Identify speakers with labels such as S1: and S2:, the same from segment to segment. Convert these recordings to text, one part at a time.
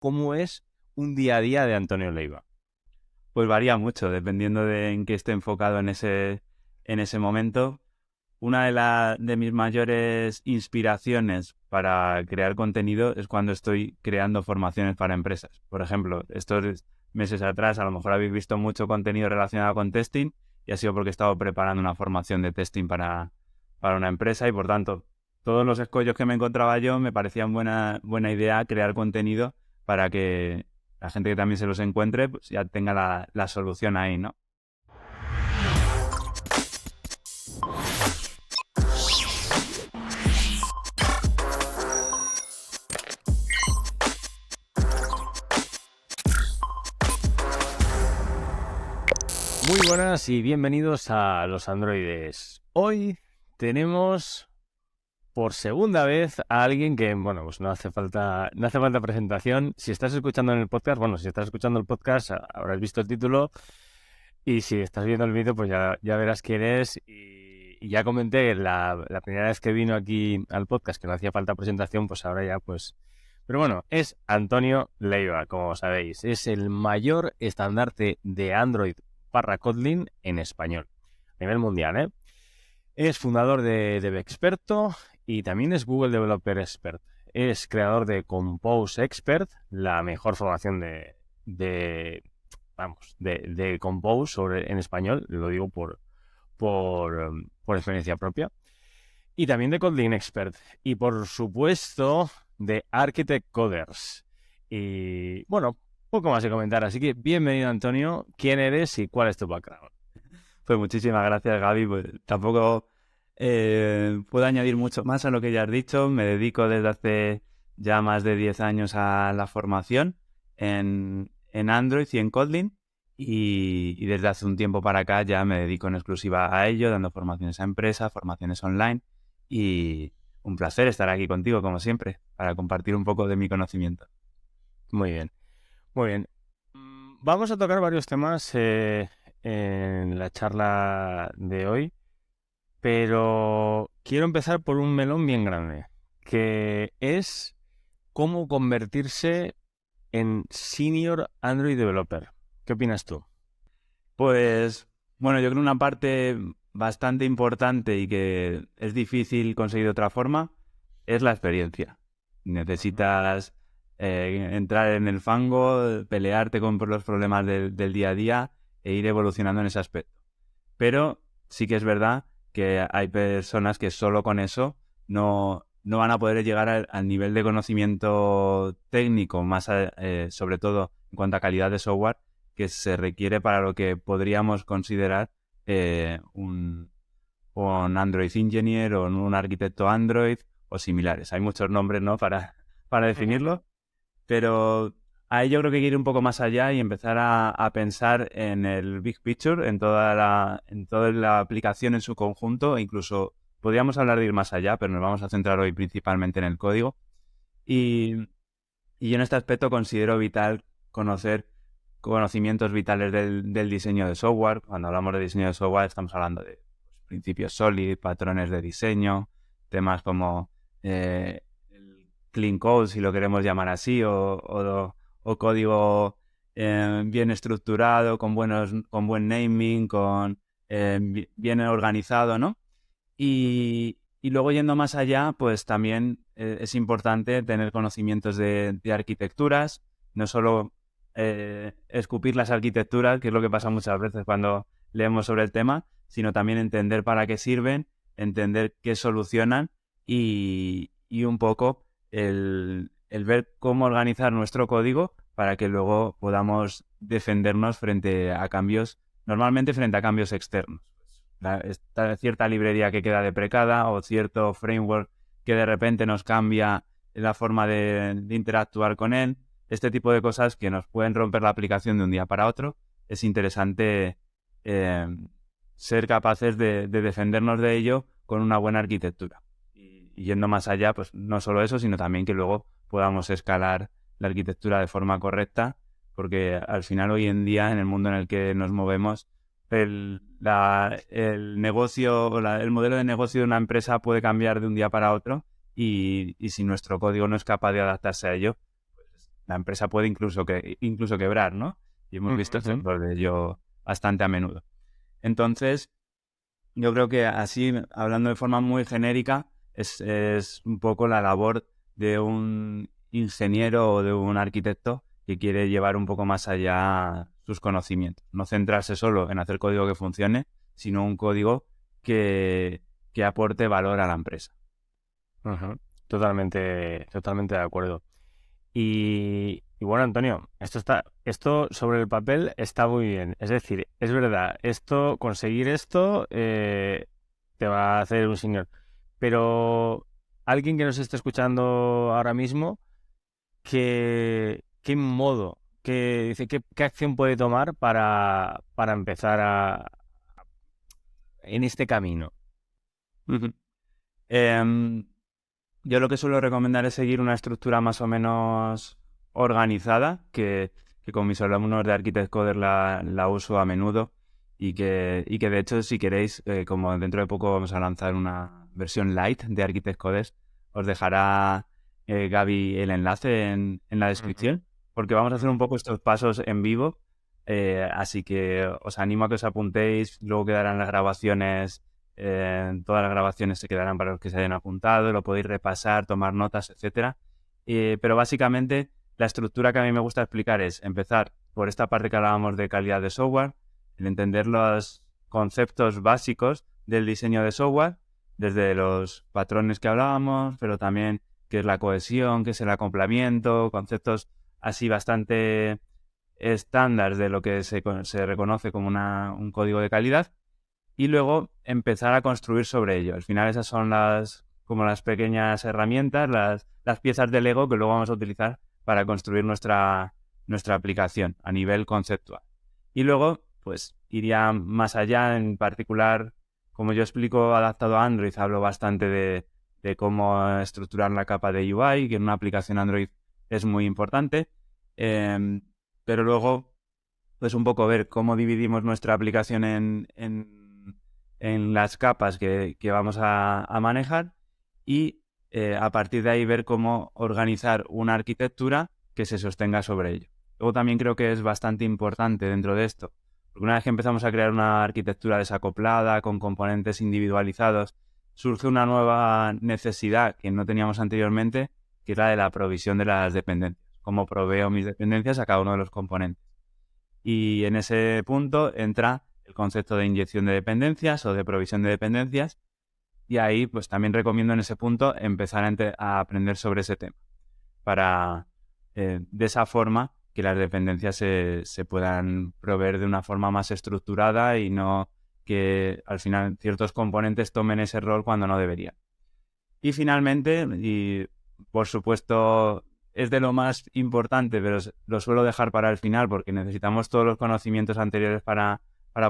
S1: cómo es un día a día de Antonio Leiva.
S2: Pues varía mucho, dependiendo de en qué esté enfocado en ese momento. Una de mis mayores inspiraciones para crear contenido es cuando estoy creando formaciones para empresas. Por ejemplo, estos meses atrás a lo mejor habéis visto mucho contenido relacionado con testing y ha sido porque he estado preparando una formación de testing para una empresa y por tanto todos los escollos que me encontraba yo me parecían buena idea crear contenido para que la gente que también se los encuentre pues ya tenga la solución ahí, ¿no?
S1: Muy buenas y bienvenidos a Los Androides. Hoy tenemos por segunda vez a alguien que, bueno, pues no hace falta presentación. Si estás escuchando en el podcast, si estás escuchando el podcast habrás visto el título y si estás viendo el vídeo pues ya verás quién es y ya comenté la primera vez que vino aquí al podcast que no hacía falta presentación, pues ahora ya pues... Pero bueno, es Antonio Leiva, como sabéis. Es el mayor estandarte de Android / Kotlin en español, a nivel mundial, ¿eh? Es fundador de DevExperto y también es Google Developer Expert. Es creador de Compose Expert, la mejor formación de Compose en español, lo digo por experiencia propia. Y también de Kotlin Expert. Y por supuesto, de Architect Coders. Y bueno, poco más que comentar. Así que bienvenido, Antonio. ¿Quién eres y cuál es tu background?
S2: Pues muchísimas gracias, Gaby. Pues tampoco puedo añadir mucho más a lo que ya has dicho. Me dedico desde hace ya más de 10 años a la formación en Android y en Kotlin. Y desde hace un tiempo para acá ya me dedico en exclusiva a ello, dando formaciones a empresas, formaciones online. Y un placer estar aquí contigo, como siempre, para compartir un poco de mi conocimiento.
S1: Muy bien, muy bien. Vamos a tocar varios temas en la charla de hoy, pero quiero empezar por un melón bien grande, que es cómo convertirse en Senior Android Developer. ¿Qué opinas tú?
S2: Pues bueno, yo creo una parte bastante importante y que es difícil conseguir de otra forma es la experiencia. Necesitas entrar en el fango, pelearte con los problemas del día a día e ir evolucionando en ese aspecto. Pero sí que es verdad que hay personas que solo con eso no van a poder llegar al nivel de conocimiento técnico, más sobre todo en cuanto a calidad de software, que se requiere para lo que podríamos considerar un Android Engineer o un arquitecto Android o similares. Hay muchos nombres, ¿no? para definirlo, pero ahí yo creo que hay que ir un poco más allá y empezar a pensar en el big picture, en toda la aplicación en su conjunto. Incluso podríamos hablar de ir más allá, pero nos vamos a centrar hoy principalmente en el código. Y, y en este aspecto considero vital conocer conocimientos vitales del diseño de software. Cuando hablamos de diseño de software estamos hablando de principios SOLID, patrones de diseño, temas como el clean code, si lo queremos llamar así, o código bien estructurado, con buen naming, bien organizado, ¿no? Y luego yendo más allá, pues también es importante tener conocimientos de arquitecturas, no solo escupir las arquitecturas, que es lo que pasa muchas veces cuando leemos sobre el tema, sino también entender para qué sirven, entender qué solucionan y un poco el ver cómo organizar nuestro código para que luego podamos defendernos normalmente frente a cambios externos. Cierta librería que queda deprecada o cierto framework que de repente nos cambia la forma de interactuar con él. Este tipo de cosas que nos pueden romper la aplicación de un día para otro. Es interesante eh, ser capaces de defendernos de ello con una buena arquitectura. Y yendo más allá, pues no solo eso, sino también que luego podamos escalar la arquitectura de forma correcta, porque al final hoy en día, en el mundo en el que nos movemos, el modelo de negocio de una empresa puede cambiar de un día para otro y si nuestro código no es capaz de adaptarse a ello, la empresa puede incluso quebrar, ¿no? Y hemos visto ejemplos de ello bastante a menudo. Entonces, yo creo que así, hablando de forma muy genérica, es un poco la labor de un ingeniero o de un arquitecto que quiere llevar un poco más allá sus conocimientos. No centrarse solo en hacer código que funcione, sino un código que aporte valor a la empresa.
S1: Uh-huh. Totalmente de acuerdo. Y bueno, Antonio, esto sobre el papel está muy bien. Es decir, es verdad, conseguir esto te va a hacer un señor. Pero alguien que nos esté escuchando ahora mismo, ¿qué modo, qué acción puede tomar para empezar en este camino?
S2: Uh-huh. Yo lo que suelo recomendar es seguir una estructura más o menos organizada, que con mis alumnos de Architect Coder la uso a menudo y que de hecho, si queréis, como dentro de poco vamos a lanzar una versión light de Architect Codes, os dejará Gaby el enlace en la descripción, porque vamos a hacer un poco estos pasos en vivo, así que os animo a que os apuntéis, luego quedarán las grabaciones. Todas las grabaciones se quedarán para los que se hayan apuntado, lo podéis repasar, tomar notas, etcétera. Pero básicamente la estructura que a mí me gusta explicar es empezar por esta parte que hablábamos de calidad de software, el entender los conceptos básicos del diseño de software, desde los patrones que hablábamos, pero también qué es la cohesión, qué es el acoplamiento, conceptos así bastante estándar de lo que se reconoce como un código de calidad. Y luego empezar a construir sobre ello. Al final esas son las pequeñas herramientas, las piezas de Lego que luego vamos a utilizar para construir nuestra aplicación a nivel conceptual. Y luego, pues, iría más allá, en particular, como yo explico adaptado a Android, hablo bastante de cómo estructurar la capa de UI, que en una aplicación Android es muy importante. Pero luego, pues un poco ver cómo dividimos nuestra aplicación en las capas que vamos a manejar y a partir de ahí ver cómo organizar una arquitectura que se sostenga sobre ello. Luego también creo que es bastante importante dentro de esto, porque una vez que empezamos a crear una arquitectura desacoplada, con componentes individualizados, surge una nueva necesidad que no teníamos anteriormente, que es la de la provisión de las dependencias. Cómo proveo mis dependencias a cada uno de los componentes. Y en ese punto entra el concepto de inyección de dependencias o de provisión de dependencias, y ahí pues también recomiendo en ese punto empezar a aprender sobre ese tema para de esa forma que las dependencias se puedan proveer de una forma más estructurada y no que al final ciertos componentes tomen ese rol cuando no deberían. Y finalmente, y por supuesto es de lo más importante, pero lo suelo dejar para el final porque necesitamos todos los conocimientos anteriores para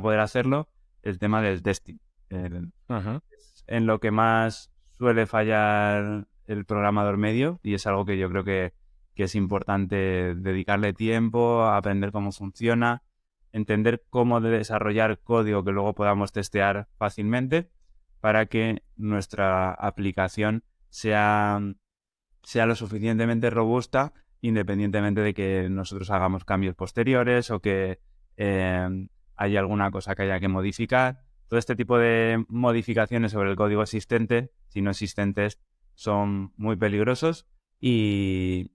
S2: poder hacerlo, el tema del testing. En lo que más suele fallar el programador medio, y es algo que yo creo que es importante dedicarle tiempo a aprender cómo funciona, entender cómo desarrollar código que luego podamos testear fácilmente para que nuestra aplicación sea lo suficientemente robusta, independientemente de que nosotros hagamos cambios posteriores o que hay alguna cosa que haya que modificar. Todo este tipo de modificaciones sobre el código existente, si no existentes, son muy peligrosos y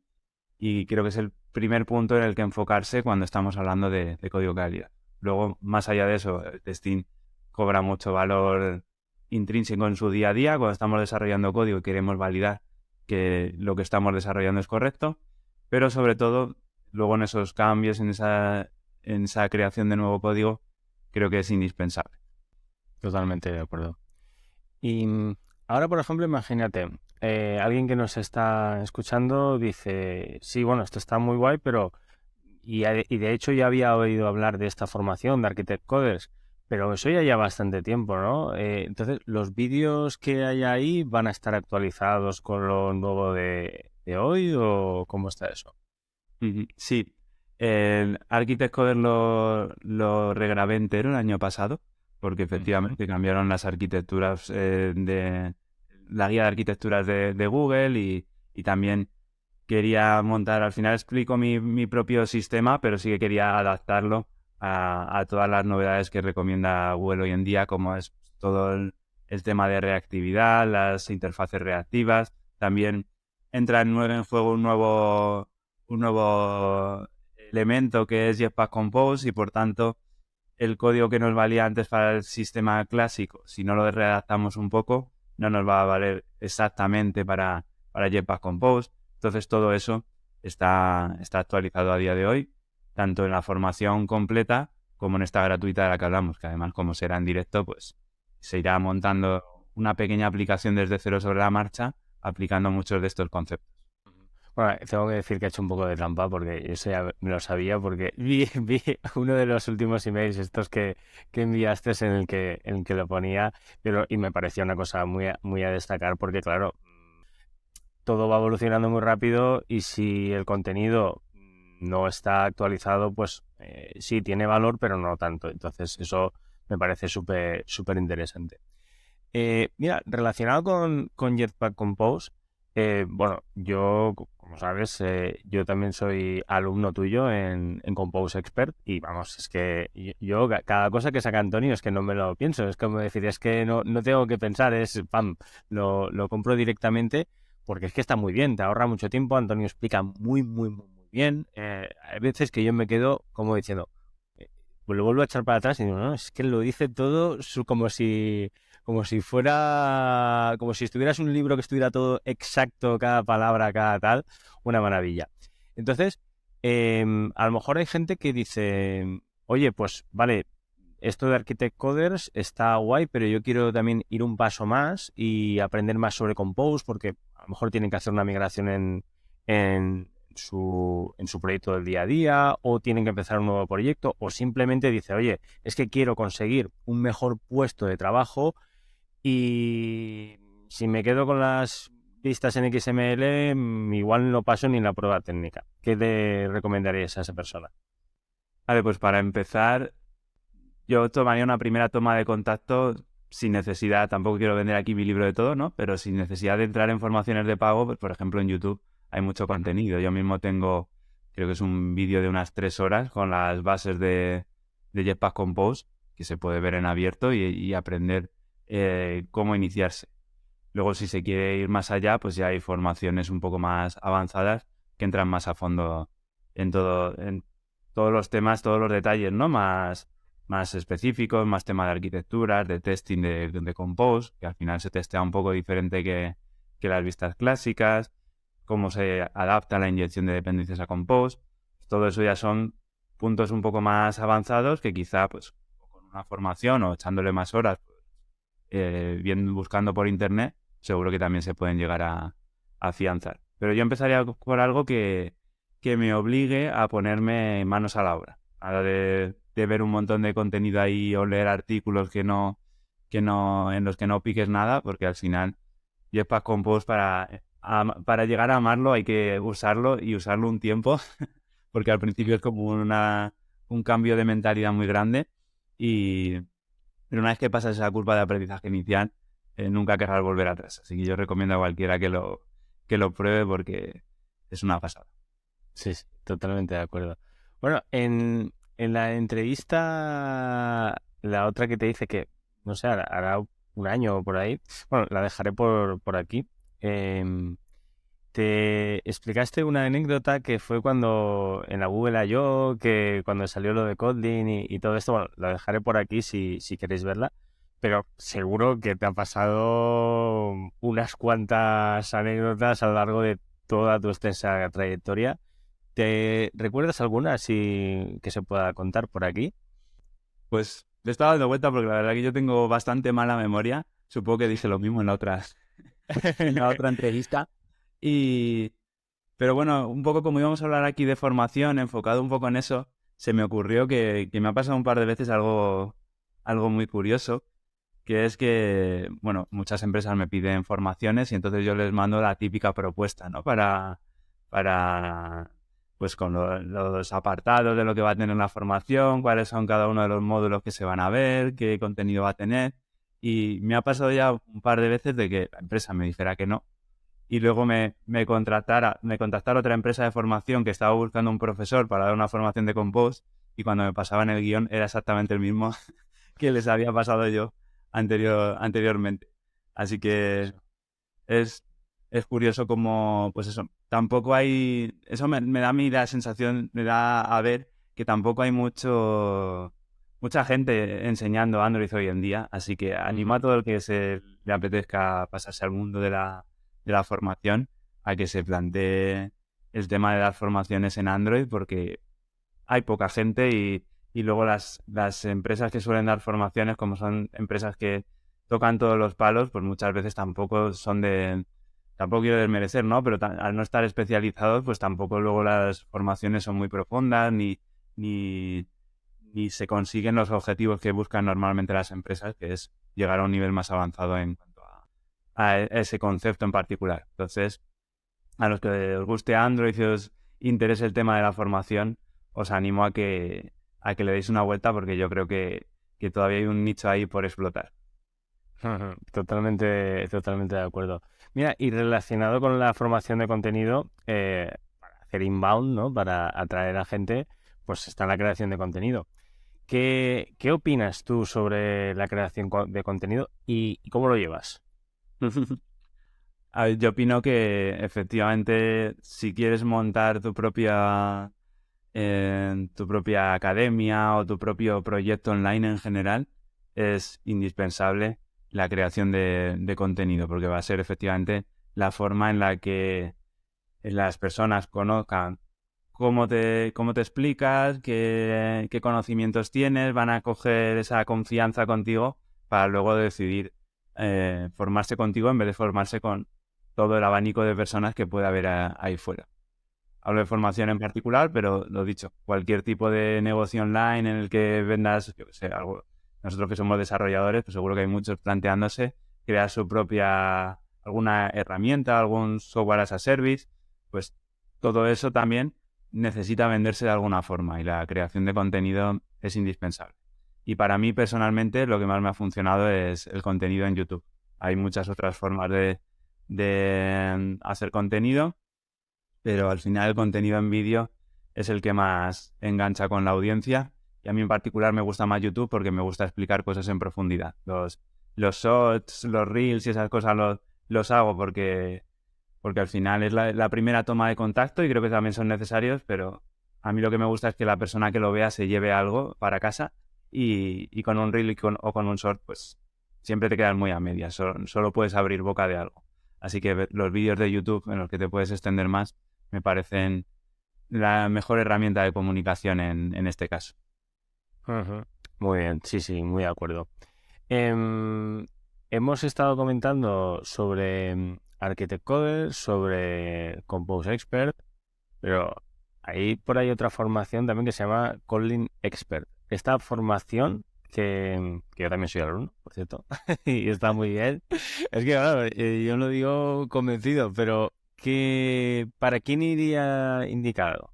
S2: creo que es el primer punto en el que enfocarse cuando estamos hablando de código de calidad. Luego, más allá de eso, el testing cobra mucho valor intrínseco en su día a día. Cuando estamos desarrollando código y queremos validar que lo que estamos desarrollando es correcto, pero sobre todo, luego en esos cambios, en esa creación de nuevo código, creo que es indispensable.
S1: Totalmente de acuerdo. Y ahora, por ejemplo, imagínate, alguien que nos está escuchando dice, sí, bueno, esto está muy guay, pero... Y de hecho ya había oído hablar de esta formación de Architect Coders, pero eso ya lleva bastante tiempo, ¿no? Entonces, ¿los vídeos que hay ahí van a estar actualizados con lo nuevo de hoy o cómo está eso?
S2: Sí, el Architect Coder lo regrabé entero el año pasado, porque efectivamente cambiaron las arquitecturas de la guía de arquitecturas de Google y también quería montar, al final explico mi propio sistema, pero sí que quería adaptarlo a todas las novedades que recomienda Google hoy en día, como es todo el tema de reactividad, las interfaces reactivas. También entra en juego un nuevo elemento que es Jetpack Compose y por tanto el código que nos valía antes para el sistema clásico, si no lo redactamos un poco, no nos va a valer exactamente para Jetpack Compose. Entonces todo eso está actualizado a día de hoy, tanto en la formación completa como en esta gratuita de la que hablamos, que además como será en directo, pues se irá montando una pequeña aplicación desde cero sobre la marcha, aplicando muchos de estos conceptos.
S1: Bueno, tengo que decir que he hecho un poco de trampa porque eso ya me lo sabía porque vi uno de los últimos emails estos que enviaste en el que lo ponía, pero y me parecía una cosa muy a destacar porque claro, todo va evolucionando muy rápido y si el contenido no está actualizado, pues sí tiene valor, pero no tanto. Entonces eso me parece súper interesante. Mira, relacionado con Jetpack Compose, bueno, yo, como sabes, yo también soy alumno tuyo en Compose Expert y vamos, es que cada cosa que saca Antonio es que no me lo pienso, es como decir, es que no tengo que pensar, es pam, lo compro directamente porque es que está muy bien, te ahorra mucho tiempo, Antonio explica muy bien, hay veces que yo me quedo como diciendo, pues lo vuelvo a echar para atrás y digo, no, es que lo dice todo como si fuera, como si estuvieras un libro que estuviera todo exacto, cada palabra, cada tal, una maravilla. Entonces, a lo mejor hay gente que dice, oye, pues vale, esto de Architect Coders está guay, pero yo quiero también ir un paso más y aprender más sobre Compose, porque a lo mejor tienen que hacer una migración en su proyecto del día a día, o tienen que empezar un nuevo proyecto, o simplemente dice, oye, es que quiero conseguir un mejor puesto de trabajo y si me quedo con las vistas en XML, igual no paso ni la prueba técnica. ¿Qué le recomendarías a esa persona?
S2: Vale, pues para empezar, yo tomaría una primera toma de contacto sin necesidad, tampoco quiero vender aquí mi libro de todo, ¿no? Pero sin necesidad de entrar en formaciones de pago, pues por ejemplo en YouTube hay mucho contenido. Yo mismo tengo, creo que es un vídeo de unas 3 horas con las bases de Jetpack Compose, que se puede ver en abierto y aprender cómo iniciarse. Luego, si se quiere ir más allá, pues ya hay formaciones un poco más avanzadas que entran más a fondo en todos los temas, todos los detalles, ¿no? Más específicos, más tema de arquitecturas, de testing de Compose, que al final se testea un poco diferente que las vistas clásicas, cómo se adapta la inyección de dependencias a Compose. Todo eso ya son puntos un poco más avanzados que quizá pues con una formación o echándole más horas, bien buscando por internet, seguro que también se pueden llegar a afianzar. Pero yo empezaría por algo que me obligue a ponerme manos a la obra. A la de ver un montón de contenido ahí o leer artículos en los que no piques nada, porque al final Jetpack Compose para llegar a amarlo hay que usarlo y usarlo un tiempo, porque al principio es como un cambio de mentalidad muy grande pero una vez que pasas esa curva de aprendizaje inicial, nunca querrás volver atrás. Así que yo recomiendo a cualquiera que lo pruebe porque es una pasada.
S1: Sí, sí, totalmente de acuerdo. Bueno, en la entrevista, la otra que te dice que, no sé, hará un año o por ahí, bueno, la dejaré por aquí. em, Te explicaste una anécdota que fue cuando en la Google I.O., que cuando salió lo de Kotlin y todo esto, bueno, la dejaré por aquí si queréis verla, pero seguro que te ha pasado unas cuantas anécdotas a lo largo de toda tu extensa trayectoria. ¿Te recuerdas alguna que se pueda contar por aquí?
S2: Pues le estaba dando vuelta porque la verdad que yo tengo bastante mala memoria. Supongo que dije lo mismo en la otra entrevista. Y, pero bueno, un poco como íbamos a hablar aquí de formación, enfocado un poco en eso, se me ocurrió que me ha pasado un par de veces algo muy curioso, que es que, bueno, muchas empresas me piden formaciones y entonces yo les mando la típica propuesta, ¿no? Para pues con los apartados de lo que va a tener la formación, cuáles son cada uno de los módulos que se van a ver, qué contenido va a tener. Y me ha pasado ya un par de veces de que la empresa me dijera que no. y luego me contactara otra empresa de formación que estaba buscando un profesor para dar una formación de Compose, y cuando me pasaban el guión era exactamente el mismo que les había pasado yo anteriormente. Así que es, es curioso como, pues eso, tampoco hay, eso me da a mí la sensación, me da a ver que tampoco hay mucha gente enseñando Android hoy en día, así que animo a todo el que le apetezca pasarse al mundo de la formación a que se plantee el tema de dar formaciones en Android, porque hay poca gente y luego las empresas que suelen dar formaciones, como son empresas que tocan todos los palos, pues muchas veces tampoco quiero desmerecer, ¿no? Pero al no estar especializados, pues tampoco luego las formaciones son muy profundas ni, ni se consiguen los objetivos que buscan normalmente las empresas, que es llegar a un nivel más avanzado en cuanto a ese concepto en particular. Entonces, a los que os guste Android y os interese el tema de la formación, os animo a que le deis una vuelta, porque yo creo que todavía hay un nicho ahí por explotar.
S1: Totalmente, totalmente de acuerdo. Mira, y relacionado con la formación de contenido, para hacer inbound, ¿no? Para atraer a gente, pues está la creación de contenido. ¿Qué opinas tú sobre la creación de contenido y cómo lo llevas?
S2: A ver, yo opino que efectivamente, si quieres montar tu propia academia o tu propio proyecto online en general, es indispensable la creación de contenido, porque va a ser efectivamente la forma en la que las personas conozcan cómo te explicas, qué conocimientos tienes, van a coger esa confianza contigo para luego decidir formarse contigo en vez de formarse con todo el abanico de personas que puede haber ahí fuera. Hablo de formación en particular, pero lo dicho, cualquier tipo de negocio online en el que vendas, yo qué sé, algo. Nosotros que somos desarrolladores, pues seguro que hay muchos planteándose crear su propia, alguna herramienta, algún software as a service, pues todo eso también necesita venderse de alguna forma y la creación de contenido es indispensable. Y para mí personalmente lo que más me ha funcionado es el contenido en YouTube. Hay muchas otras formas de hacer contenido, pero al final el contenido en vídeo es el que más engancha con la audiencia, y a mí en particular me gusta más YouTube porque me gusta explicar cosas en profundidad. Los shorts, los reels y esas cosas los hago porque al final es la primera toma de contacto y creo que también son necesarios, pero a mí lo que me gusta es que la persona que lo vea se lleve algo para casa, y con un reel o con un short pues siempre te quedas muy a medias, solo puedes abrir boca de algo. Así que los vídeos de YouTube en los que te puedes extender más me parecen la mejor herramienta de comunicación en este caso.
S1: Ujú. Muy bien, sí, sí, muy de acuerdo. Hemos estado comentando sobre Architect Coder, sobre Compose Expert, pero hay por ahí otra formación también que se llama Kotlin Expert. Esta formación, que yo también soy alumno, por cierto, y está muy bien. Es que, claro, yo lo digo convencido, pero ¿para quién iría indicado?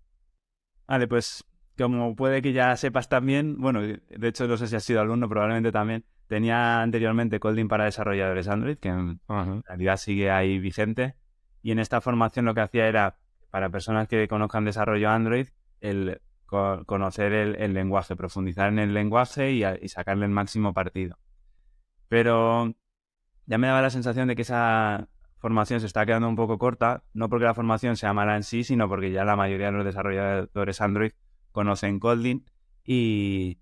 S2: Vale, pues como puede que ya sepas también, bueno, de hecho no sé si has sido alumno, probablemente también, tenía anteriormente Kotlin para desarrolladores Android, que en
S1: Ujú.
S2: realidad sigue ahí vigente, y en esta formación lo que hacía era, para personas que conozcan desarrollo Android, el conocer el lenguaje, profundizar en el lenguaje y sacarle el máximo partido. Pero ya me daba la sensación de que esa formación se está quedando un poco corta, no porque la formación sea mala en sí, sino porque ya la mayoría de los desarrolladores Android conocen Kotlin, y,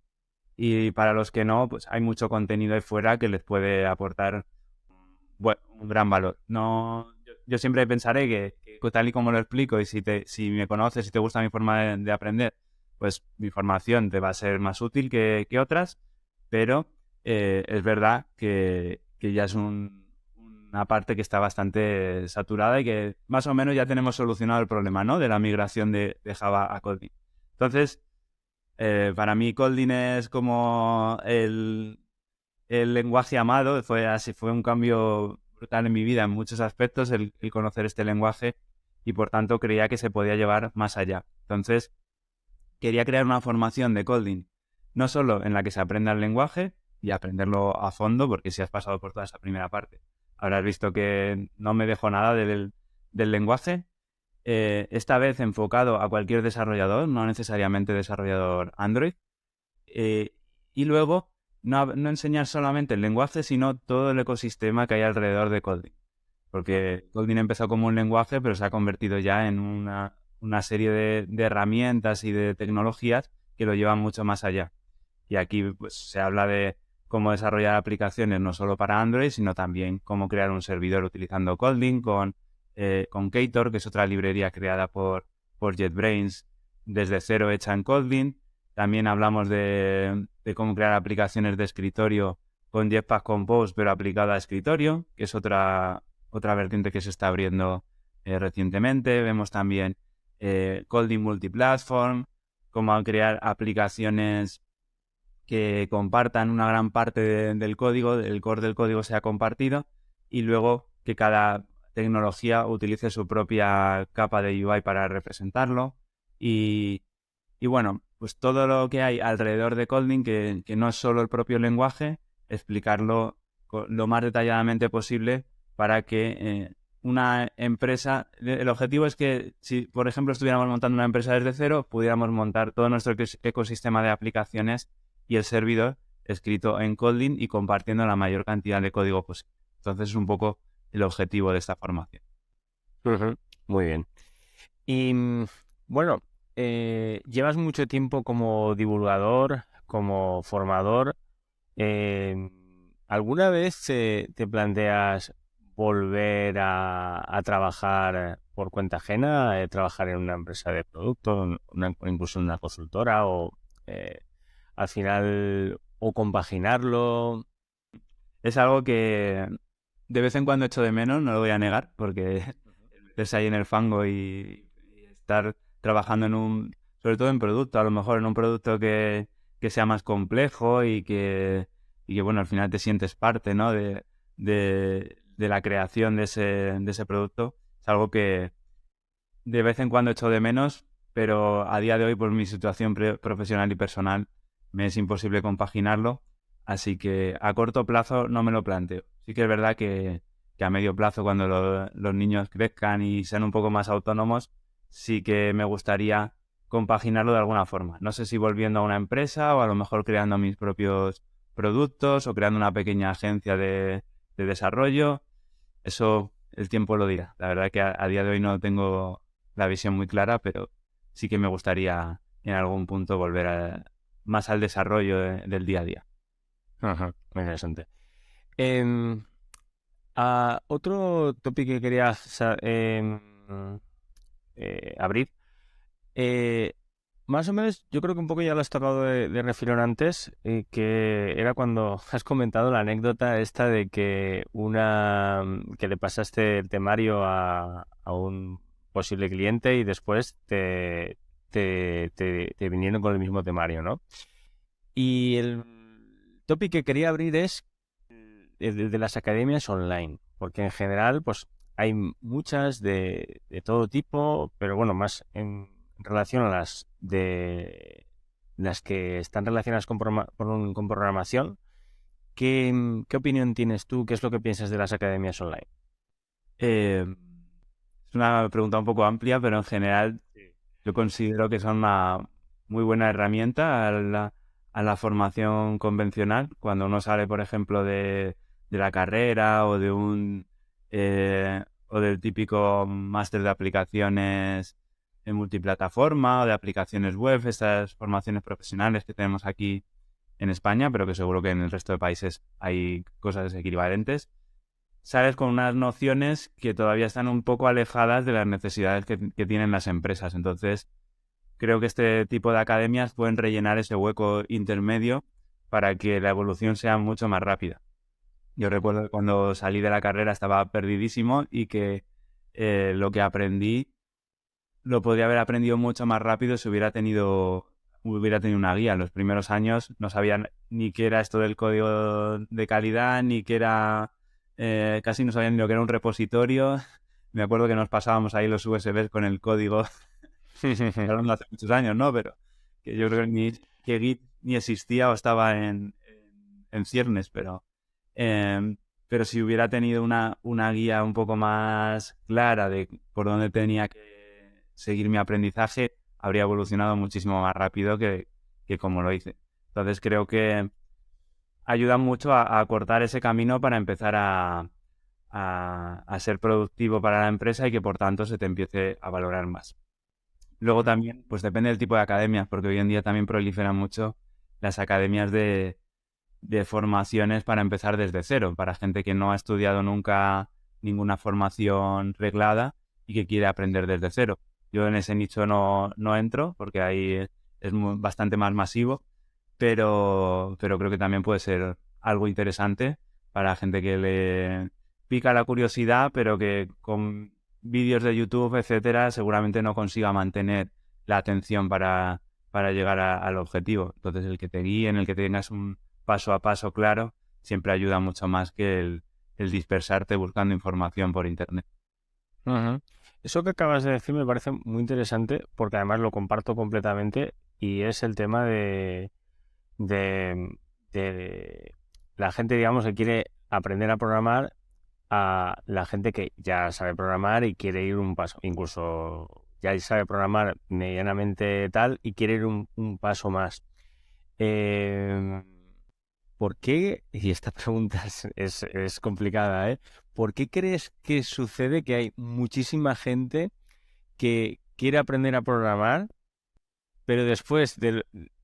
S2: y para los que no, pues hay mucho contenido ahí fuera que les puede aportar un gran valor. No, yo siempre pensaré que tal y como lo explico, y si me conoces, si te gusta mi forma de aprender, pues mi formación te va a ser más útil que otras, pero es verdad que ya es una parte que está bastante saturada y que más o menos ya tenemos solucionado el problema, ¿no? De la migración de Java a Kotlin. Entonces, para mí Kotlin es como el lenguaje amado. Fue un cambio brutal en mi vida en muchos aspectos el conocer este lenguaje, y por tanto creía que se podía llevar más allá. Entonces, quería crear una formación de Kotlin, no solo en la que se aprenda el lenguaje y aprenderlo a fondo, porque si has pasado por toda esa primera parte, habrás visto que no me dejo nada del lenguaje, esta vez enfocado a cualquier desarrollador, no necesariamente desarrollador Android, y luego no enseñar solamente el lenguaje, sino todo el ecosistema que hay alrededor de Kotlin. Porque Kotlin empezó como un lenguaje, pero se ha convertido ya en una serie de herramientas y de tecnologías que lo llevan mucho más allá. Y aquí pues, se habla de cómo desarrollar aplicaciones no solo para Android, sino también cómo crear un servidor utilizando Kotlin con Ktor, que es otra librería creada por JetBrains desde cero hecha en Kotlin. También hablamos de cómo crear aplicaciones de escritorio con Jetpack Compose, pero aplicada a escritorio, que es otra vertiente que se está abriendo recientemente. Vemos también Kotlin Multiplatform, cómo crear aplicaciones que compartan una gran parte del código, el core del código sea compartido, y luego que cada tecnología utilice su propia capa de UI para representarlo. Y bueno, pues todo lo que hay alrededor de Kotlin, que no es solo el propio lenguaje, explicarlo lo más detalladamente posible para que una empresa... El objetivo es que si, por ejemplo, estuviéramos montando una empresa desde cero, pudiéramos montar todo nuestro ecosistema de aplicaciones y el servidor escrito en Kotlin y compartiendo la mayor cantidad de código posible. Entonces es un poco el objetivo de esta formación.
S1: Ujú. Muy bien. Y bueno, llevas mucho tiempo como divulgador, como formador. ¿Alguna vez te planteas volver a trabajar por cuenta ajena, trabajar en una empresa de producto, incluso en una consultora, o al final, o compaginarlo?
S2: Es algo que de vez en cuando echo de menos, no lo voy a negar, porque meterse ahí en el fango y estar trabajando sobre todo en producto, a lo mejor en un producto que sea más complejo y que bueno, al final te sientes parte, ¿no? de la creación de ese producto. Es algo que de vez en cuando echo de menos, pero a día de hoy, por mi situación profesional y personal, me es imposible compaginarlo. Así que a corto plazo no me lo planteo. Sí que es verdad que a medio plazo, cuando los niños crezcan y sean un poco más autónomos, sí que me gustaría compaginarlo de alguna forma. No sé si volviendo a una empresa o a lo mejor creando mis propios productos o creando una pequeña agencia de desarrollo. Eso el tiempo lo dirá. La verdad que a día de hoy no tengo la visión muy clara, pero sí que me gustaría en algún punto volver más al desarrollo del día a día.
S1: Ajá, muy interesante. Em, Otro tópico que quería abrir. eh, Más o menos, yo creo que un poco ya lo has tocado de refilón antes, que era cuando has comentado la anécdota esta de que que le pasaste el temario a un posible cliente y después te vinieron con el mismo temario, ¿no? Y el tópico que quería abrir es de las academias online, porque en general, pues hay muchas de todo tipo, pero bueno, más en relación a las que están relacionadas con programación. ¿Qué opinión tienes tú? ¿Qué es lo que piensas de las academias online?
S2: Eh, es una pregunta un poco amplia, pero en general yo considero que son una muy buena herramienta a la formación convencional. Cuando uno sale, por ejemplo, de la carrera o o del típico máster de aplicaciones en multiplataforma o de aplicaciones web, estas formaciones profesionales que tenemos aquí en España, pero que seguro que en el resto de países hay cosas equivalentes. Sales con unas nociones que todavía están un poco alejadas de las necesidades que tienen las empresas. Entonces, creo que este tipo de academias pueden rellenar ese hueco intermedio para que la evolución sea mucho más rápida. Yo recuerdo que cuando salí de la carrera estaba perdidísimo y que lo que aprendí lo podría haber aprendido mucho más rápido si hubiera tenido una guía. En los primeros años no sabía ni qué era esto del código de calidad, ni qué era... casi no sabía ni lo que era un repositorio. Me acuerdo que nos pasábamos ahí los USBs con el código. Hablando hace muchos años, ¿no? Pero que yo creo que Git ni existía o estaba en ciernes, pero pero si hubiera tenido una guía un poco más clara de por dónde tenía que seguir mi aprendizaje, habría evolucionado muchísimo más rápido que como lo hice. Entonces creo que ayuda mucho a cortar ese camino para empezar a ser productivo para la empresa y que por tanto se te empiece a valorar más. Luego también, pues depende del tipo de academias, porque hoy en día también proliferan mucho las academias de formaciones para empezar desde cero, para gente que no ha estudiado nunca ninguna formación reglada y que quiere aprender desde cero. Yo en ese nicho no entro porque ahí es bastante más masivo, pero creo que también puede ser algo interesante para gente que le pica la curiosidad, pero que con vídeos de YouTube, etcétera, seguramente no consiga mantener la atención para llegar al objetivo. Entonces, el que te guíe, en el que tengas un paso a paso claro, siempre ayuda mucho más que el dispersarte buscando información por internet.
S1: Ujú. Eso que acabas de decir me parece muy interesante porque además lo comparto completamente y es el tema de, de la gente, digamos, que quiere aprender a programar a la gente que ya sabe programar y quiere ir un paso, incluso ya sabe programar medianamente tal y quiere ir un paso más. Eh, ¿Por qué? Y esta pregunta es complicada, ¿eh? ¿Por qué crees que sucede que hay muchísima gente que quiere aprender a programar, pero después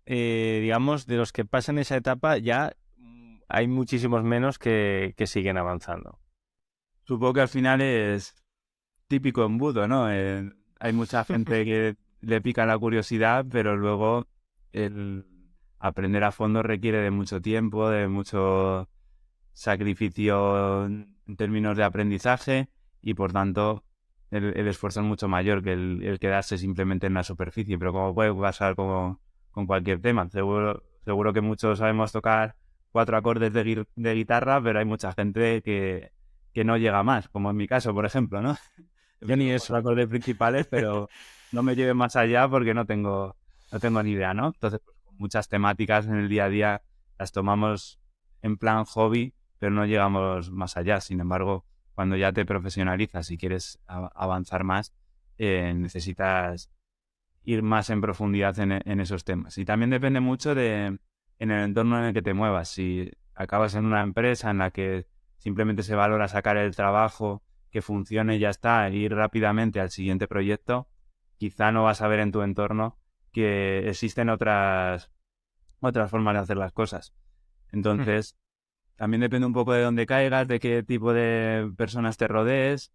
S1: digamos, de los que pasan esa etapa ya hay muchísimos menos que siguen avanzando?
S2: Supongo que al final es típico embudo, ¿no? Hay mucha gente que le pica la curiosidad, pero luego el aprender a fondo requiere de mucho tiempo, de mucho sacrificio en términos de aprendizaje y por tanto el esfuerzo es mucho mayor que el quedarse simplemente en la superficie, pero como puede pasar con cualquier tema. Seguro que muchos sabemos tocar 4 acordes de guitarra, pero hay mucha gente que no llega más, como en mi caso, por ejemplo, ¿no?
S1: Yo ni
S2: Los
S1: eso.
S2: acordes principales, pero no me lleve más allá porque no tengo ni idea, ¿no? Entonces, pues, muchas temáticas en el día a día las tomamos en plan hobby, pero no llegamos más allá. Sin embargo, cuando ya te profesionalizas y quieres avanzar más, necesitas ir más en profundidad en esos temas. Y también depende mucho en el entorno en el que te muevas. Si acabas en una empresa en la que simplemente se valora sacar el trabajo, que funcione y ya está, e ir rápidamente al siguiente proyecto, quizá no vas a ver en tu entorno que existen otras formas de hacer las cosas. Entonces, también depende un poco de dónde caigas, de qué tipo de personas te rodees.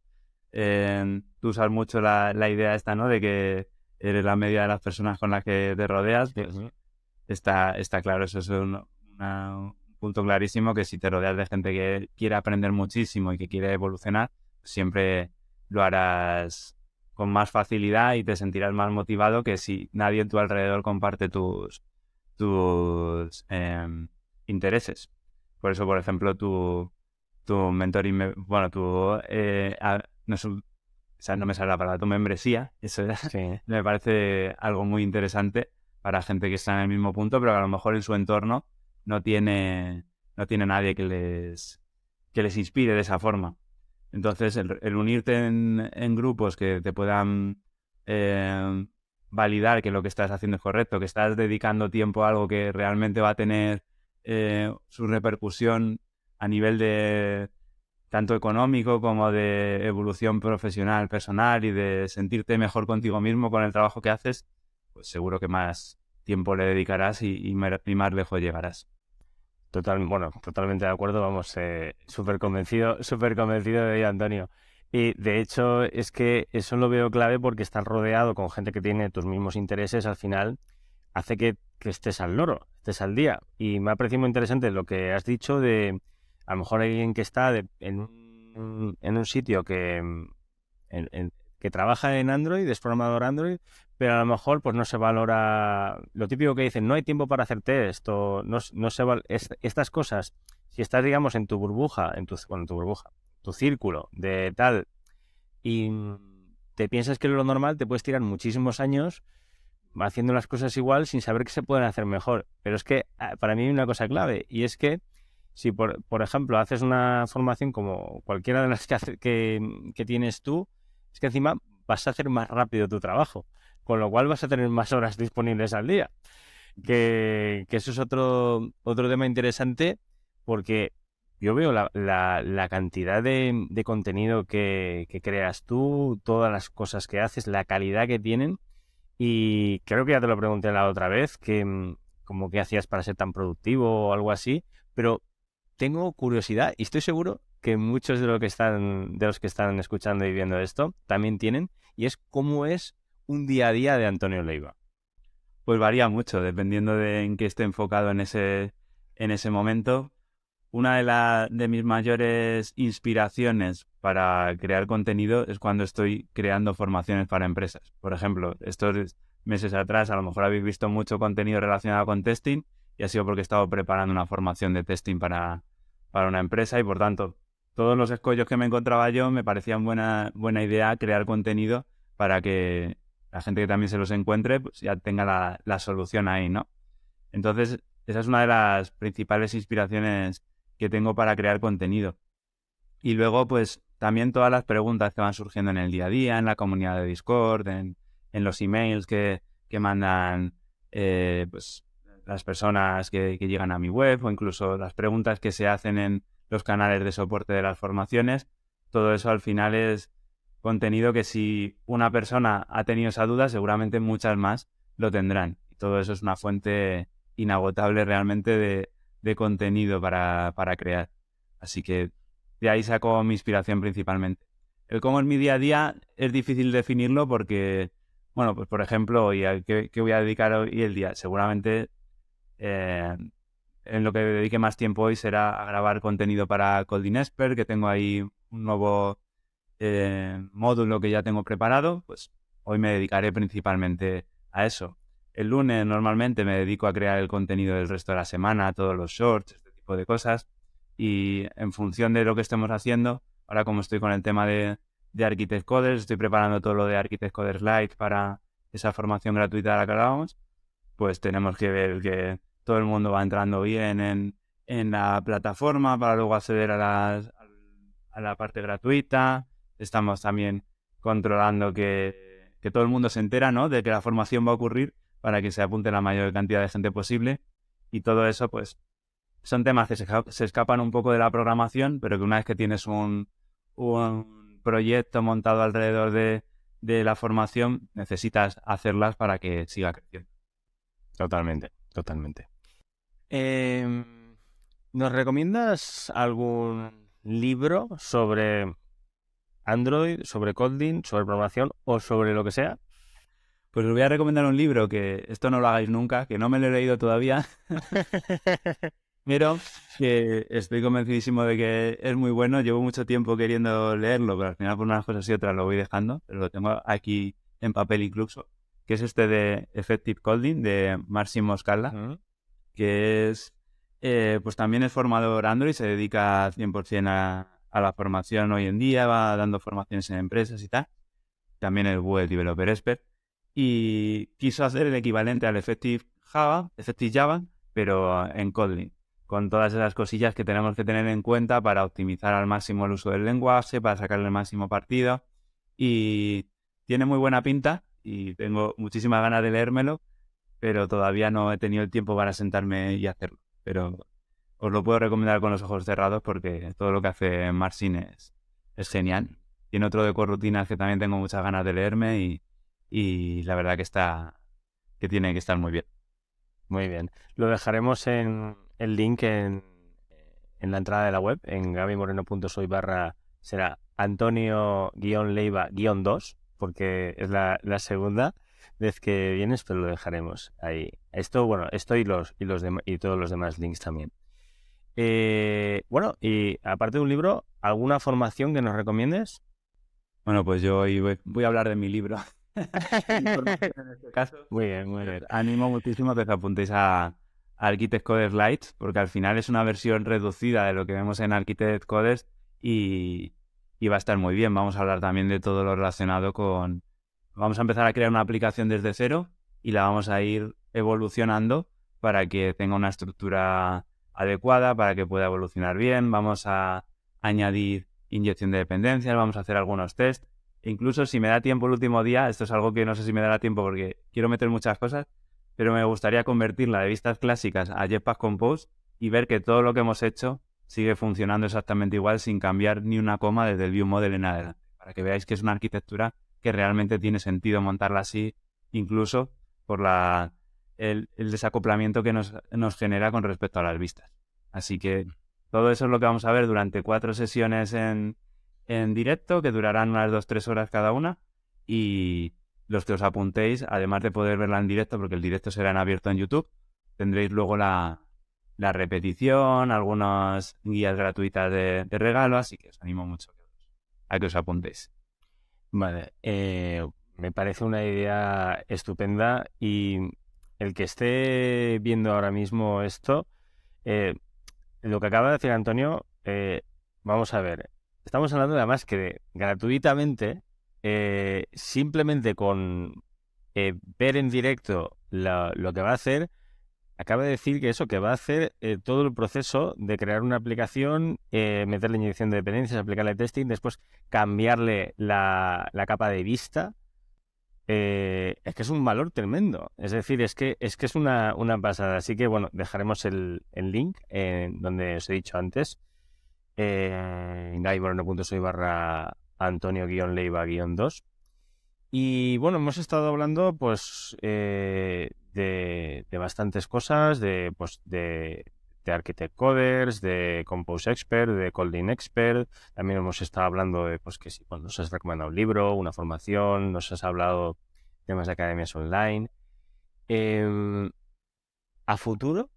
S2: Tú usas mucho la idea esta, ¿no? De que eres la media de las personas con las que te rodeas. Pues está claro, eso es un punto clarísimo, que si te rodeas de gente que quiere aprender muchísimo y que quiere evolucionar, siempre lo harás con más facilidad y te sentirás más motivado que si nadie en tu alrededor comparte tus intereses. Por eso, por ejemplo, tu mentoring, bueno, no, o sea, no me sale la palabra, tu membresía, eso
S1: Sí.
S2: me parece algo muy interesante para gente que está en el mismo punto, pero que a lo mejor en su entorno no tiene nadie que les inspire de esa forma. Entonces, el unirte en grupos que te puedan validar que lo que estás haciendo es correcto, que estás dedicando tiempo a algo que realmente va a tener su repercusión a nivel de tanto económico como de evolución profesional, personal y de sentirte mejor contigo mismo con el trabajo que haces, pues seguro que más tiempo le dedicarás y más lejos llegarás.
S1: Totalmente de acuerdo, vamos, súper convencido de ello, Antonio. Y de hecho es que eso lo veo clave porque estar rodeado con gente que tiene tus mismos intereses al final hace que estés al loro, estés al día. Y me ha parecido muy interesante lo que has dicho de a lo mejor alguien que está en un sitio que trabaja en Android, es programador Android, pero a lo mejor pues no se valora lo típico que dicen, no hay tiempo para hacer test o no estas cosas. Si estás, digamos, en tu burbuja, en tu burbuja, tu círculo de tal, y te piensas que lo normal, te puedes tirar muchísimos años haciendo las cosas igual sin saber que se pueden hacer mejor. Pero es que para mí hay una cosa clave y es que Si por ejemplo haces una formación como cualquiera de las que tienes tú, es que encima vas a hacer más rápido tu trabajo, con lo cual vas a tener más horas disponibles al día. Que eso es otro tema interesante, porque yo veo la cantidad de contenido que creas tú, todas las cosas que haces, la calidad que tienen, y creo que ya te lo pregunté la otra vez, como qué hacías para ser tan productivo o algo así, pero tengo curiosidad y estoy seguro que muchos de los que están escuchando y viendo esto también tienen, y es cómo es un día a día de Antonio Leiva.
S2: Pues varía mucho, dependiendo de en qué esté enfocado en ese momento. Una de mis mayores inspiraciones para crear contenido es cuando estoy creando formaciones para empresas. Por ejemplo, estos meses atrás a lo mejor habéis visto mucho contenido relacionado con testing y ha sido porque he estado preparando una formación de testing para una empresa y por tanto todos los escollos que me encontraba yo me parecían buena idea crear contenido para que la gente que también se los encuentre pues ya tenga la solución ahí, ¿no? Entonces, esa es una de las principales inspiraciones que tengo para crear contenido. Y luego, pues, también todas las preguntas que van surgiendo en el día a día, en la comunidad de Discord, en los emails que mandan pues, las personas que llegan a mi web, o incluso las preguntas que se hacen en los canales de soporte de las formaciones. Todo eso al final es contenido que si una persona ha tenido esa duda, seguramente muchas más lo tendrán. Y todo eso es una fuente inagotable realmente de contenido para crear. Así que de ahí saco mi inspiración principalmente. El cómo es mi día a día es difícil definirlo porque, bueno, pues por ejemplo, hoy, ¿qué voy a dedicar hoy el día? Seguramente en lo que dedique más tiempo hoy será a grabar contenido para Coding Expert, que tengo ahí un nuevo módulo que ya tengo preparado. Pues hoy me dedicaré principalmente a eso. El lunes normalmente me dedico a crear el contenido del resto de la semana, todos los shorts, este tipo de cosas. Y en función de lo que estemos haciendo, ahora como estoy con el tema de Architect Coders, estoy preparando todo lo de Architect Coders Lite para esa formación gratuita de la que hablábamos, pues tenemos que ver que todo el mundo va entrando bien en la plataforma para luego acceder a la parte gratuita. Estamos también controlando que todo el mundo se entera, ¿no?, de que la formación va a ocurrir para que se apunte la mayor cantidad de gente posible. Y todo eso, pues, son temas que se escapan un poco de la programación, pero que una vez que tienes un proyecto montado alrededor de la formación, necesitas hacerlas para que siga creciendo.
S1: Totalmente. ¿Nos recomiendas algún libro sobre Android, sobre Kotlin, sobre programación o sobre lo que sea?
S2: Pues os voy a recomendar un libro que esto no lo hagáis nunca, que no me lo he leído todavía, pero que estoy convencidísimo de que es muy bueno. Llevo mucho tiempo queriendo leerlo, pero al final por unas cosas y otras lo voy dejando, pero lo tengo aquí en papel incluso, que es este de Effective Coding de Marcin Moscala, que es, pues también es formador Android, se dedica 100% a la formación hoy en día, va dando formaciones en empresas y tal. También es web developer expert y quiso hacer el equivalente al Effective Java, pero en Kotlin, con todas esas cosillas que tenemos que tener en cuenta para optimizar al máximo el uso del lenguaje, para sacarle el máximo partido. Y tiene muy buena pinta y tengo muchísimas ganas de leérmelo, pero todavía no he tenido el tiempo para sentarme y hacerlo. Pero os lo puedo recomendar con los ojos cerrados porque todo lo que hace Marcin es genial. Tiene otro de corrutinas que también tengo muchas ganas de leerme y la verdad que tiene que estar muy bien.
S1: Muy bien. Lo dejaremos en el link en la entrada de la web, en gabymoreno.soy/ será Antonio-Leiva-2, porque es la segunda vez que vienes, pero lo dejaremos ahí. Esto y todos los demás links también. Bueno, y aparte de un libro, ¿alguna formación que nos recomiendes?
S2: Bueno, pues yo hoy voy a hablar de mi libro. En este caso,
S1: Muy bien.
S2: Animo muchísimo a que os apuntéis a Architect Coders Lite, porque al final es una versión reducida de lo que vemos en Architect Coders y va a estar muy bien. Vamos a hablar también de todo lo relacionado con... Vamos a empezar a crear una aplicación desde cero y la vamos a ir evolucionando para que tenga una estructura adecuada para que pueda evolucionar bien. Vamos a añadir inyección de dependencias, vamos a hacer algunos test. E incluso si me da tiempo el último día, esto es algo que no sé si me dará tiempo porque quiero meter muchas cosas, pero me gustaría convertirla de vistas clásicas a Jetpack Compose y ver que todo lo que hemos hecho sigue funcionando exactamente igual sin cambiar ni una coma desde el View Model en adelante. Para que veáis que es una arquitectura que realmente tiene sentido montarla así, incluso por el desacoplamiento que nos genera con respecto a las vistas. Así que todo eso es lo que vamos a ver durante 4 sesiones en directo, que durarán unas 2-3 horas cada una. Y los que os apuntéis, además de poder verla en directo, porque el directo será en abierto en YouTube, tendréis luego la repetición, algunas guías gratuitas de regalo, así que os animo mucho a que os apuntéis.
S1: Vale, me parece una idea estupenda y el que esté viendo ahora mismo esto, lo que acaba de decir Antonio, vamos a ver, estamos hablando además que gratuitamente, simplemente con ver en directo lo que va a hacer, acaba de decir que eso, que va a hacer todo el proceso de crear una aplicación, meterle inyección de dependencias, aplicarle testing, después cambiarle la capa de vista. Es que es un valor tremendo. Es decir, es una pasada. Así que bueno, dejaremos el link donde os he dicho antes. Gaiborno.soy/Antonio-Leiva-2. Y bueno, hemos estado hablando pues de bastantes cosas, de Architect Coders, de Compose Expert, de Kotlin Expert. También hemos estado hablando de pues que si pues, nos has recomendado un libro, una formación, nos has hablado temas de academias online. ¿A futuro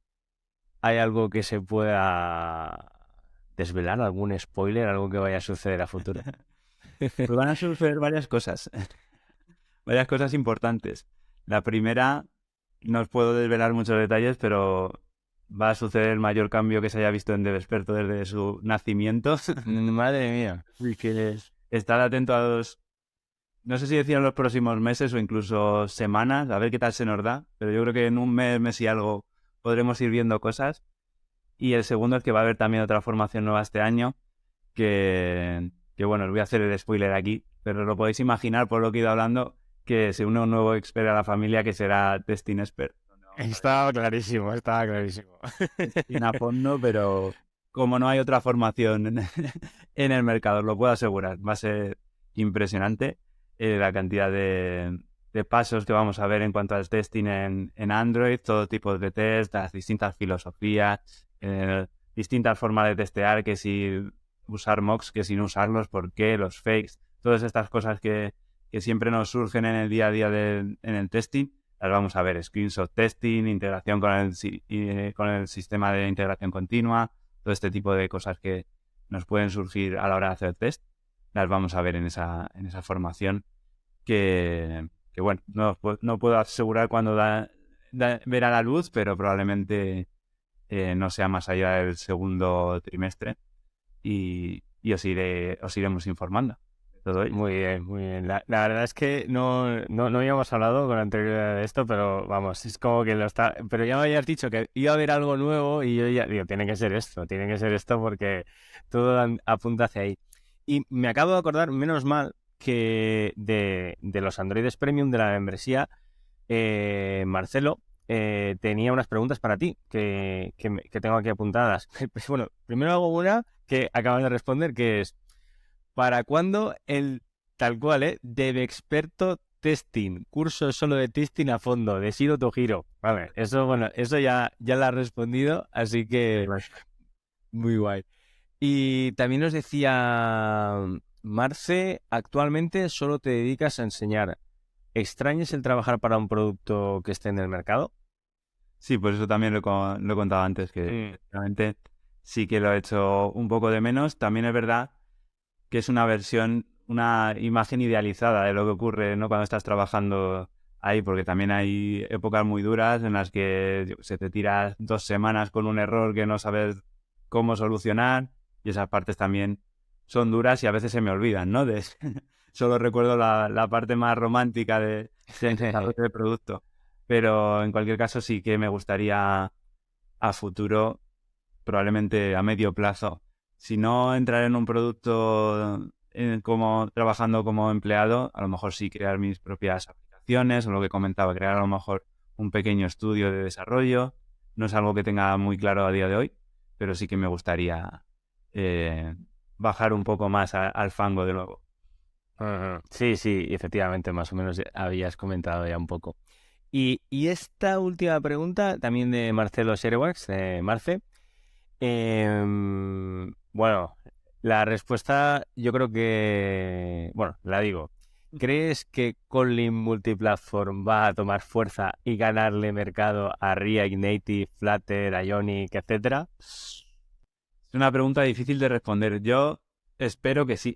S1: hay algo que se pueda desvelar? ¿Algún spoiler? ¿Algo que vaya a suceder a futuro?
S2: Pues van a suceder varias cosas importantes. La primera, no os puedo desvelar muchos detalles, pero va a suceder el mayor cambio que se haya visto en DevExperto desde su nacimiento.
S1: Madre mía.
S2: Estad atento a no sé si decir en los próximos meses o incluso semanas, a ver qué tal se nos da, pero yo creo que en un mes y algo podremos ir viendo cosas. Y el segundo es que va a haber también otra formación nueva este año, que bueno, os voy a hacer el spoiler aquí, pero lo podéis imaginar por lo que he ido hablando, que se une un nuevo expert a la familia que será Testing Expert.
S1: Estaba clarísimo.
S2: Testing a fondo, pero como no hay otra formación en el mercado, os lo puedo asegurar, va a ser impresionante la cantidad de pasos que vamos a ver en cuanto al testing en Android, todo tipo de test, las distintas filosofías, distintas formas de testear, que si usar mocks, que si no usarlos, por qué, los fakes, todas estas cosas que siempre nos surgen en el día a día en el testing, las vamos a ver, screenshot testing, integración con el sistema de integración continua, todo este tipo de cosas que nos pueden surgir a la hora de hacer test, las vamos a ver en esa formación que bueno, no puedo asegurar cuándo verá la luz, pero probablemente no sea más allá del segundo trimestre y os iremos informando de todo ello.
S1: Muy bien, muy bien. La verdad es que no habíamos hablado con anterioridad de esto, pero vamos, es como que pero ya me habías dicho que iba a haber algo nuevo y yo ya digo, tiene que ser esto porque todo apunta hacia ahí. Y me acabo de acordar, menos mal, que de los Androides Premium de la membresía, Marcelo tenía unas preguntas para ti que tengo aquí apuntadas. Pues bueno, primero hago una que acabas de responder, que es ¿para cuándo el tal cual, DevExperto Testing? Curso solo de testing a fondo, de Zero to Hero. Vale, eso ya lo has respondido, así que muy guay. Y también nos decía Marce, actualmente solo te dedicas a enseñar. ¿Extrañas el trabajar para un producto que esté en el mercado?
S2: Sí, pues eso también lo he contado antes, que realmente sí que lo he hecho un poco de menos. También es verdad que es una imagen idealizada de lo que ocurre, ¿no?, cuando estás trabajando ahí, porque también hay épocas muy duras en las que se te tiras 2 semanas con un error que no sabes cómo solucionar, y esas partes también son duras y a veces se me olvidan, ¿no? Solo recuerdo la parte más romántica del producto. Pero en cualquier caso sí que me gustaría a futuro probablemente a medio plazo. Si no entrar en un producto como trabajando como empleado, a lo mejor sí crear mis propias aplicaciones o lo que comentaba, crear a lo mejor un pequeño estudio de desarrollo. No es algo que tenga muy claro a día de hoy, pero sí que me gustaría bajar un poco más al fango de nuevo.
S1: Ajá. Sí, sí, efectivamente, más o menos habías comentado ya un poco. Y esta última pregunta, también de Marcelo Sherwax, de Marce. Bueno, la respuesta yo creo que, bueno, la digo. ¿Crees que Kotlin Multiplatform va a tomar fuerza y ganarle mercado a React Native, Flutter, Ionic, etcétera?
S2: Es una pregunta difícil de responder. Yo espero que sí.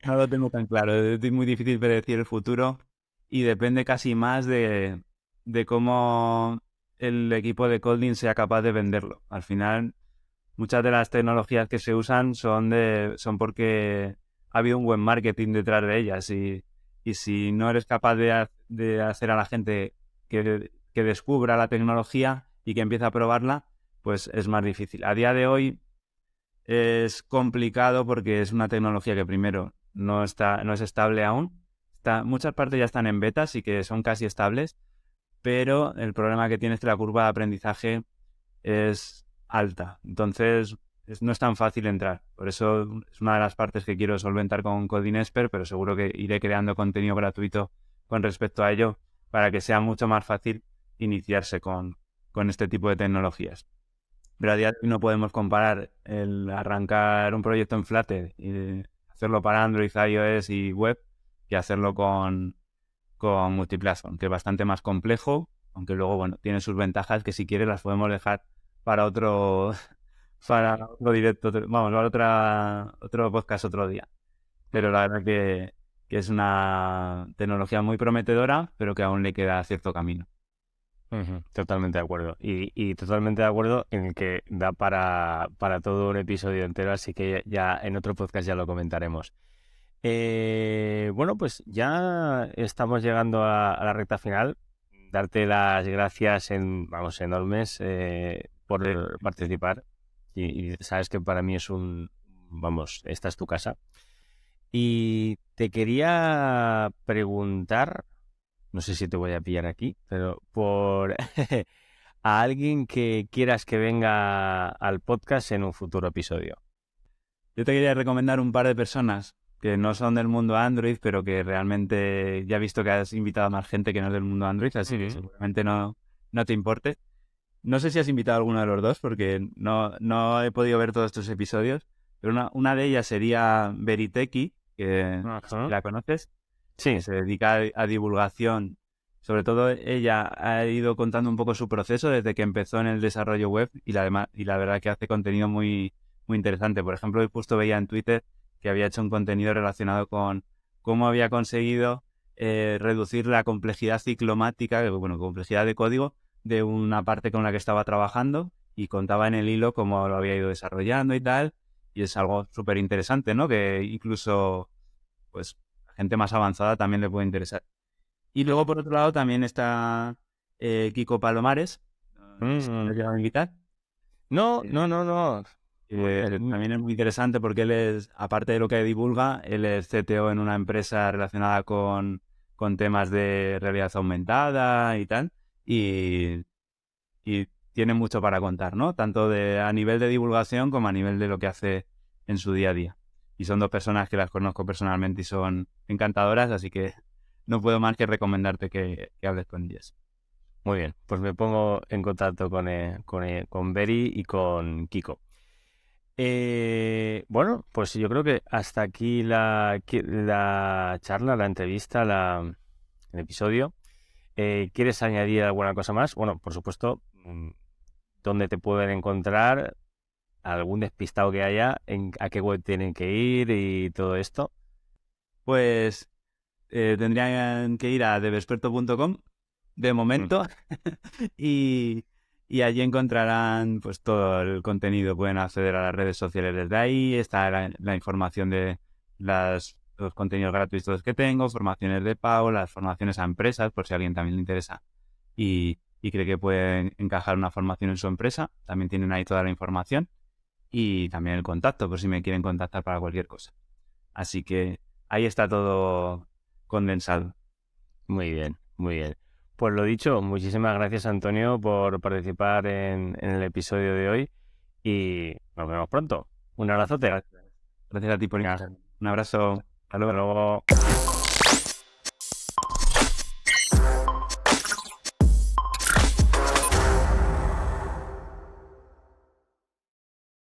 S2: No lo tengo tan claro. Es muy difícil predecir el futuro y depende casi más de cómo el equipo de Kotlin sea capaz de venderlo. Al final, muchas de las tecnologías que se usan son porque ha habido un buen marketing detrás de ellas y si no eres capaz de hacer a la gente que descubra la tecnología y que empiece a probarla, pues es más difícil. A día de hoy es complicado porque es una tecnología que primero no es estable aún. Muchas partes ya están en beta, así que son casi estables, pero el problema que tiene es que la curva de aprendizaje es alta. Entonces no es tan fácil entrar. Por eso es una de las partes que quiero solventar con Coding Expert, pero seguro que iré creando contenido gratuito con respecto a ello para que sea mucho más fácil iniciarse con este tipo de tecnologías. Pero a día de hoy no podemos comparar el arrancar un proyecto en Flutter y hacerlo para Android, iOS y web que hacerlo con Multiplatform, que es bastante más complejo, aunque luego, bueno, tiene sus ventajas que si quieres las podemos dejar para otro, para otro directo, vamos, para otro podcast otro día. Pero la verdad que es una tecnología muy prometedora, pero que aún le queda cierto camino.
S1: Ujú, totalmente de acuerdo. Y totalmente de acuerdo en el que da para todo un episodio entero, así que ya en otro podcast ya lo comentaremos. Bueno, pues ya estamos llegando a la recta final. Darte las gracias vamos, enormes por participar. Y sabes que para mí vamos, esta es tu casa. Y te quería preguntar, no sé si te voy a pillar aquí, pero por a alguien que quieras que venga al podcast en un futuro episodio.
S2: Yo te quería recomendar un par de personas que no son del mundo Android, pero que realmente ya he visto que has invitado a más gente que no es del mundo Android, así que seguramente no te importe. No sé si has invitado a alguno de los dos, porque no he podido ver todos estos episodios, pero una de ellas sería Veriteki, que
S1: Ajá.
S2: la conoces,
S1: Sí.
S2: que se dedica a divulgación. Sobre todo ella ha ido contando un poco su proceso desde que empezó en el desarrollo web y la verdad que hace contenido muy, muy interesante. Por ejemplo, hoy justo veía en Twitter que había hecho un contenido relacionado con cómo había conseguido reducir la complejidad ciclomática, bueno, complejidad de código de una parte con la que estaba trabajando y contaba en el hilo cómo lo había ido desarrollando y tal. Y es algo súper interesante, ¿no? Que incluso, pues, a gente más avanzada también le puede interesar. Y luego, por otro lado, también está Kiko Palomares. No sé si te quiero invitar.
S1: No,
S2: Eh,
S1: no, no, no.
S2: También es muy interesante porque él es, aparte de lo que divulga, él es CTO en una empresa relacionada con temas de realidad aumentada y tal. Y, y tiene mucho para contar, ¿no? Tanto a nivel de divulgación como a nivel de lo que hace en su día a día. Y son dos personas que las conozco personalmente y son encantadoras, así que no puedo más que recomendarte que hables con ellas.
S1: Muy bien, pues me pongo en contacto con Beri y con Kiko. Bueno, pues yo creo que hasta aquí la charla, la entrevista, el episodio. ¿Quieres añadir alguna cosa más? Bueno, por supuesto, ¿dónde te pueden encontrar? ¿Algún despistado que haya? ¿A qué web tienen que ir y todo esto?
S2: Pues tendrían que ir a devesperto.com de
S1: Mm.
S2: momento y allí encontrarán pues todo el contenido. Pueden acceder a las redes sociales desde ahí, está la información de los contenidos gratuitos que tengo, formaciones de pago, las formaciones a empresas, por si a alguien también le interesa. Y y cree que puede encajar una formación en su empresa. También tienen ahí toda la información y también el contacto por si me quieren contactar para cualquier cosa. Así que ahí está todo condensado.
S1: Muy bien, muy bien. Pues lo dicho, muchísimas gracias, Antonio, por participar en el episodio de hoy y nos vemos pronto. Un abrazote.
S2: Gracias a ti por
S1: Venga,
S2: invitarme. Un abrazo. Hasta
S1: hasta
S2: luego.
S1: luego.